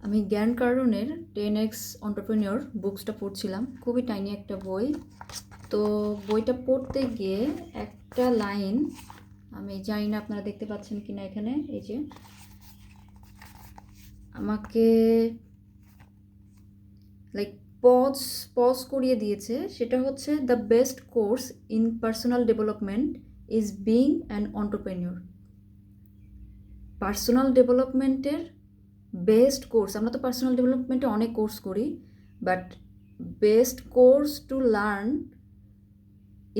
আমি জ্ঞান কারণের 10x এন্টারপ্রেনিউর বুকসটা পড়ছিলাম, খুবই টাইনি একটা বই। তো বইটা পড়তে গিয়ে একটা লাইন, আমি জানি না আপনারা দেখতে পাচ্ছেন কিনা, এখানে এই যে আমাকে লাইক পজ করিয়ে দিয়েছে। সেটা হচ্ছে, the best course in personal development is being an entrepreneur. Personal ডেভেলপমেন্টের বেস্ট কোর্স, আমরা তো পার্সোনাল ডেভেলপমেন্টে অনেক কোর্স করি, but best course to learn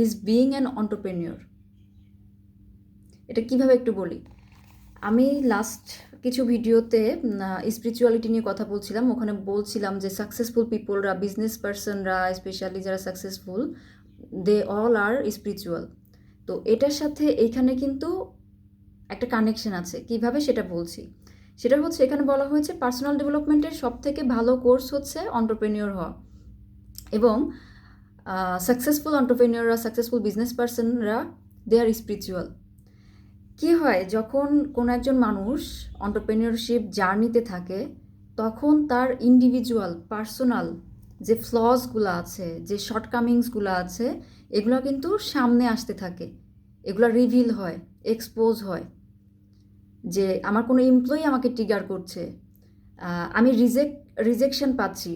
is being an entrepreneur. এটা কিভাবে একটু বলি। আমি লাস্ট কিছু ভিডিওতে স্পিরিচুয়ালিটি নিয়ে কথা বলছিলাম, ওখানে বলছিলাম যে সাকসেসফুল পিপলরা, বিজনেস পার্সনরা স্পেশালি যারা successful, they all are spiritual. তো এটার সাথে এইখানে কিন্তু একটা কানেকশন আছে, কিভাবে সেটা বলছি। সেটা হচ্ছে, এখানে বলা হয়েছে পার্সোনাল ডেভেলপমেন্টের সবথেকে ভালো কোর্স হচ্ছে এন্টারপ্রেনিউর হওয়া, এবং সাকসেসফুল এন্টারপ্রেনিউররা, সাকসেসফুল বিজনেস পার্সনরা, দে আর স্পিরিচুয়াল। কী হয়, যখন কোনো একজন মানুষ এন্টারপ্রেনিউরশিপ জার্নিতে থাকে, তখন তার ইন্ডিভিজুয়াল পার্সোনাল যে ফ্লসগুলো আছে, যে শর্টকামিংসগুলো আছে, এগুলো কিন্তু সামনে আসতে থাকে, এগুলো রিভিল হয়, এক্সপোজ হয়। যে আমার কোনো এমপ্লয়ি আমাকে ট্রিগার করছে, আমি রিজেকশন পাচ্ছি,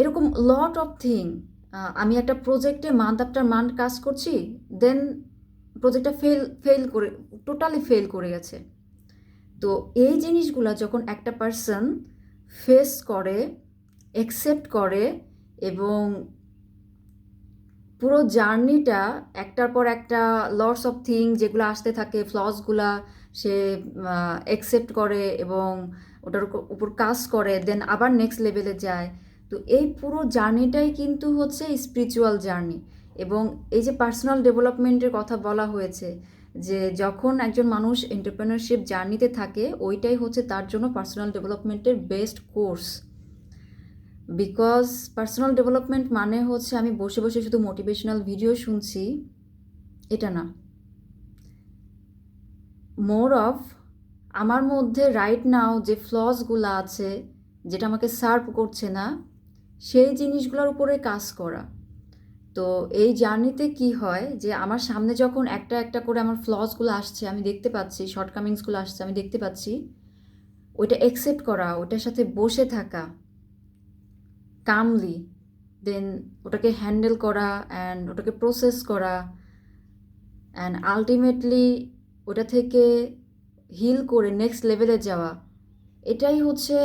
এরকম লট অফ থিং। আমি একটা প্রজেক্টে মান্থ আফটার মান্থ কাজ করছি, দেন প্রজেক্টটা টোটালি ফেল করে গেছে। তো এই জিনিসগুলো যখন একটা পার্সন ফেস করে, অ্যাকসেপ্ট করে, এবং পুরো জার্নিটা একটার পর একটা লটস অফ থিং যেগুলো আসতে থাকে, ফ্লসগুলা সে অ্যাকসেপ্ট করে এবং ওটার উপর কাজ করে, দেন আবার নেক্সট লেভেলে যায়। তো এই পুরো জার্নিটাই কিন্তু হচ্ছে স্পিরিচুয়াল জার্নি। এবং এই যে পার্সোনাল ডেভেলপমেন্টের কথা বলা হয়েছে, যে যখন একজন মানুষ এন্টারপ্রেনারশিপ জার্নিতে থাকে, ওইটাই হচ্ছে তার জন্য পার্সোনাল ডেভেলপমেন্টের best course. Because personal development মানে হচ্ছে আমি বসে বসে শুধু মোটিভেশনাল ভিডিও শুনছি, এটা না। মোর অফ আমার মধ্যে রাইট নাও যে ফ্লসগুলো আছে, যেটা আমাকে সার্ভ করছে না, সেই জিনিসগুলোর উপরে কাজ করা। তো এই জার্নিতে কি হয়, যে আমার সামনে যখন একটা একটা করে আমার ফ্লসগুলো আসছে, আমি দেখতে পাচ্ছি, শর্টকামিংসগুলো আসছে আমি দেখতে পাচ্ছি, ওইটা অ্যাকসেপ্ট করা, ওইটার সাথে বসে থাকা কামলি, দেন ওটাকে হ্যান্ডেল করা অ্যান্ড ওটাকে প্রসেস করা, অ্যান্ড আলটিমেটলি ওটা থেকে হিল করে নেক্সট লেভেলে যাওয়া, এটাই হচ্ছে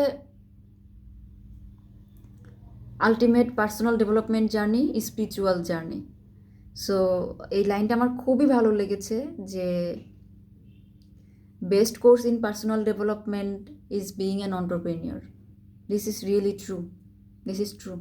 ultimate personal development journey, spiritual journey. So এই লাইনটা আমার খুবই ভালো লেগেছে, যে best course in personal development is being an entrepreneur. This is really true, this is true.